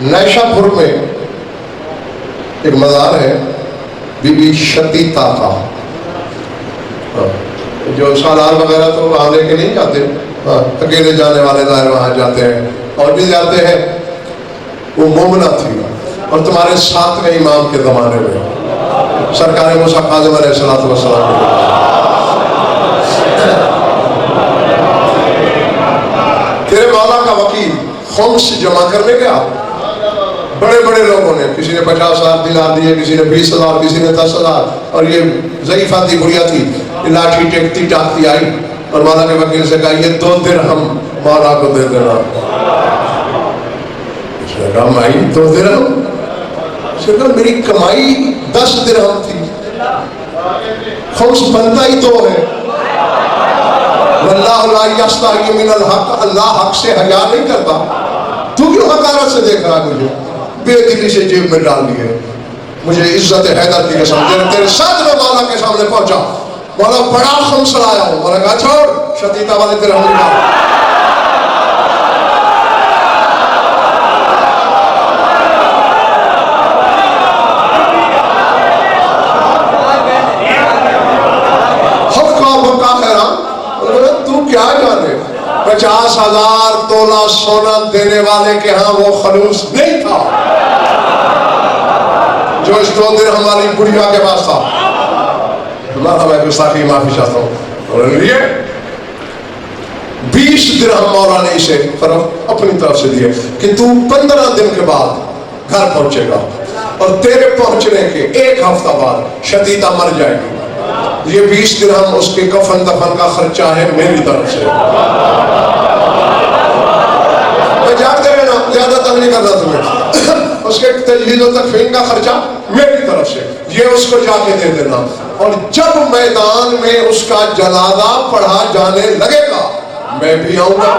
نیشاپور میں ایک مزار ہے بی بی شتیتا کا، جو سالار وغیرہ تو وہاں لے کے نہیں جاتے، اکیلے جانے والے ظاہر وہاں جاتے ہیں اور بھی جاتے ہیں۔ وہ مومنہ تھی اور تمہارے 7ویں امام کے زمانے میں سرکار موسیٰ کاظم علیہ السلام تیرے مولا کا وکیل خمس جمع کرنے گیا، بڑے بڑے لوگوں نے، کسی نے 50,000 دینار دیے، کسی نے 20,000، کسی نے 10,000، اور یہ ضعیفہ تھی، بڑھیا تھی، لاٹھی ٹیکتی ٹاکتی آئی اور مولا کے وکیل سے کہا یہ 2 درہم مولا کو دے دینا۔ اس نے کہا مائی 2 درہم؟ اس نے کہا میری کمائی 10 درہم تھی، خمس بنتا ہی 2 ہے۔ واللہ لا یستحی من الحق، اللہ حق سے حیا نہیں کرتا، تو کیوں حقارت سے دیکھ رہا ہے مجھے؟ بے دلی سے جیب میں ڈال دیے، مجھے عزت حیدر کی قسم تیرے ساتھ میں مولا کے سامنے پہنچا، مولا بڑا خمس لایا ہوں۔ مولا کہا چھوڑ، شتیتا والے درہم نکال۔ کیا جانے 50,000 تولہ سونا دینے والے کے ہاں وہ خلوص نہیں تھا جو اس 2 درہم والی بڑھیا کے پاس تھا۔ اللہ میں گستاخی معافی چاہتا ہوں۔ اور لیے 20 درہم مولا نے اسے فرق اپنی طرف سے دیے کہ تو 15 دن کے بعد گھر پہنچے گا اور تیرے پہنچنے کے 1 ہفتہ بعد شتیتا مر جائے گی، یہ 20 درہم اس کے کفن دفن کا خرچہ ہے میری طرف سے۔ میں جانتے رہنا، زیادہ تنگ نہیں کرنا تمہیں، اس کے تجہیز و تکفین کا خرچہ میری طرف سے، یہ اس کو جا کے دے دینا۔ اور جب میدان میں اس کا جنازہ پڑھا جانے لگے گا میں بھی آؤں گا۔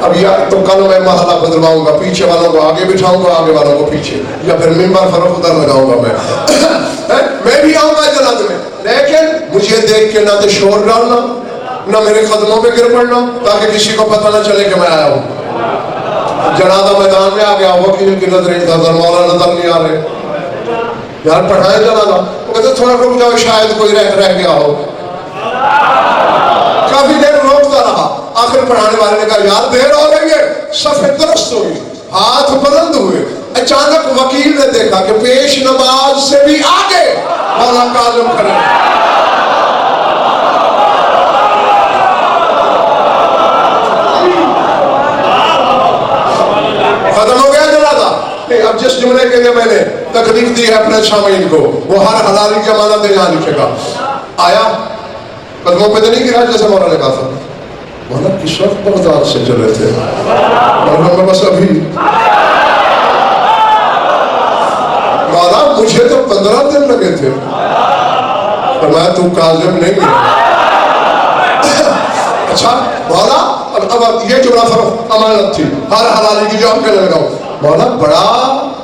اب یا تو کل میں محلہ بدلواؤں گا، پیچھے والوں کو آگے بٹھاؤں گا، آگے والوں کو پیچھے، یا پھر ممبر فرق ادھر لگاؤں گا میں بھی آؤں گا جنازے میں، لیکن مجھے دیکھ کے نہ تو شور ڈالنا نہ میرے قدموں پہ گر پڑنا تاکہ کسی کو پتہ نہ چلے کہ میں آیا ہوں۔ جنازہ میدان میں آ گیا، وکیل کی نظریں ادھر، مولا نظر نہیں آ رہے، یار پڑھائے جنازہ، وہ کہتے تھوڑا رک جاؤ شاید کوئی رہ گیا ہو۔ کافی دیر روکتا رہا، آخر پڑھانے والے نے کہا یار دیر ہو رہی ہے، صفحے درست ہوئی، ہاتھ بلند ہوئے۔ اچانک وکیل نے دیکھا کہ پیش نماز سے بھی آگے مولا کاظم کھڑے ہیں۔ ختم ہو گیا جنازہ۔ اب جس جملے کے لیے میں نے تکلیف دی ہے اپنے سامعین کو، وہ ہر حلالی کی امانت یہاں لکھے گا۔ آیا قدموں پہ تو نہیں گرا جیسے مولا نے کہا تھا، مولا کس وقت بغداد سے چلے تھے؟ مولا میں بس ابھی، مولا مجھے تو 15 دن لگے تھے، فرمایا تو کاظم نہیں ہے۔ اچھا مولا اب یہ جملہ فرق امانت تھی، ہر حلالی کی جو آپ کہنے لگا ہوں، مولا بڑا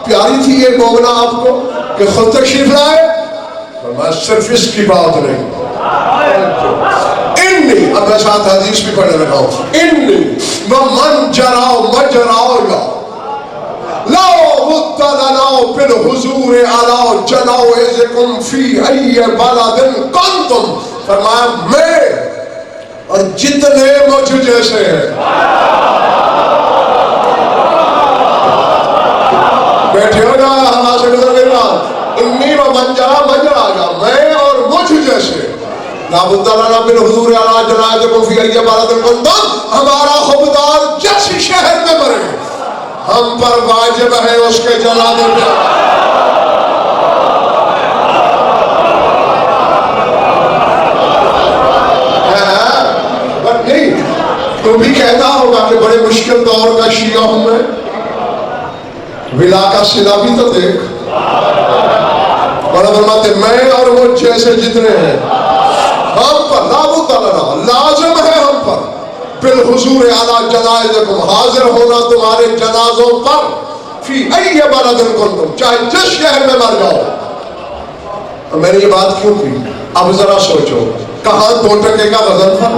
پیاری تھی یہ مومنہ آپ کو کہ خود تشریف لائے؟ فرمایا صرف اس کی بات نہیں، انی، اب میں ساتھ حدیث بھی پڑھنے لگا ہوں، انی ومن جراؤ مجراؤ لاؤ مدلناؤ بالحضور علاؤ جنائزکم فی ای بلد کنتم، فرمایا میں اور جتنے مجھ جیسے ہیں، بیٹھے ہو جا ہمارا سے گزر گئی بات، انی ومن جرا مجرا جا، میں اور مجھ جیسے لابد لنا بالحضور علی جنائزکم فی ای بلد کنتم، ہمارا خبدار جس شہر میں مرے ہم پر واجب ہے اس کے جنازے پہ۔ بٹ نہیں، تو بھی کہتا ہوگا کہ بڑے مشکل دور کا شیعہ ہوں میں، ولا کا صلہ بھی تو دیکھ، بڑا فرماتے میں اور وہ جیسے جتنے ہیں ہم پر لابد لنا، لازم ہے ہم پر بالحضور علی جنائزکم، حاضر ہونا تمہارے جنازوں پر، فی ای بلد کنتم، چاہے جس شہر میں مر جاؤ۔ اور میں نے یہ بات کیوں کی؟ اب ذرا سوچو، کہاں 2 ٹکے کا وزن تھا؟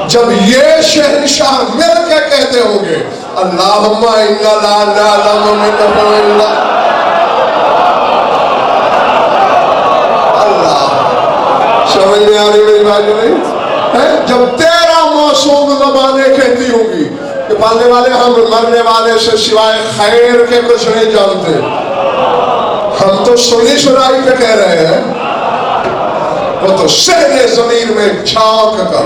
جب یہ شہنشاہ مل کے کہتے ہوں گے اللہم انا لا نعلم منہ الا اللہ، سمجھ میں آ رہی میری بات نہیں؟ جب 13 موسوم زبانیں کہتی ہوں گی کہ پالنے والے ہم مرنے والے سے سوائے خیر کے کچھ نہیں جانتے، ہم تو سنی سنائی پہ کہہ رہے ہیں، وہ تو صحن ضمیر میں جھانک کر۔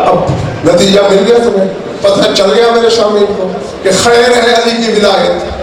اب نتیجہ مل گیا تمہیں، پتہ چل گیا میرے سامنے کو کہ خیر ہے علی کی ولایت۔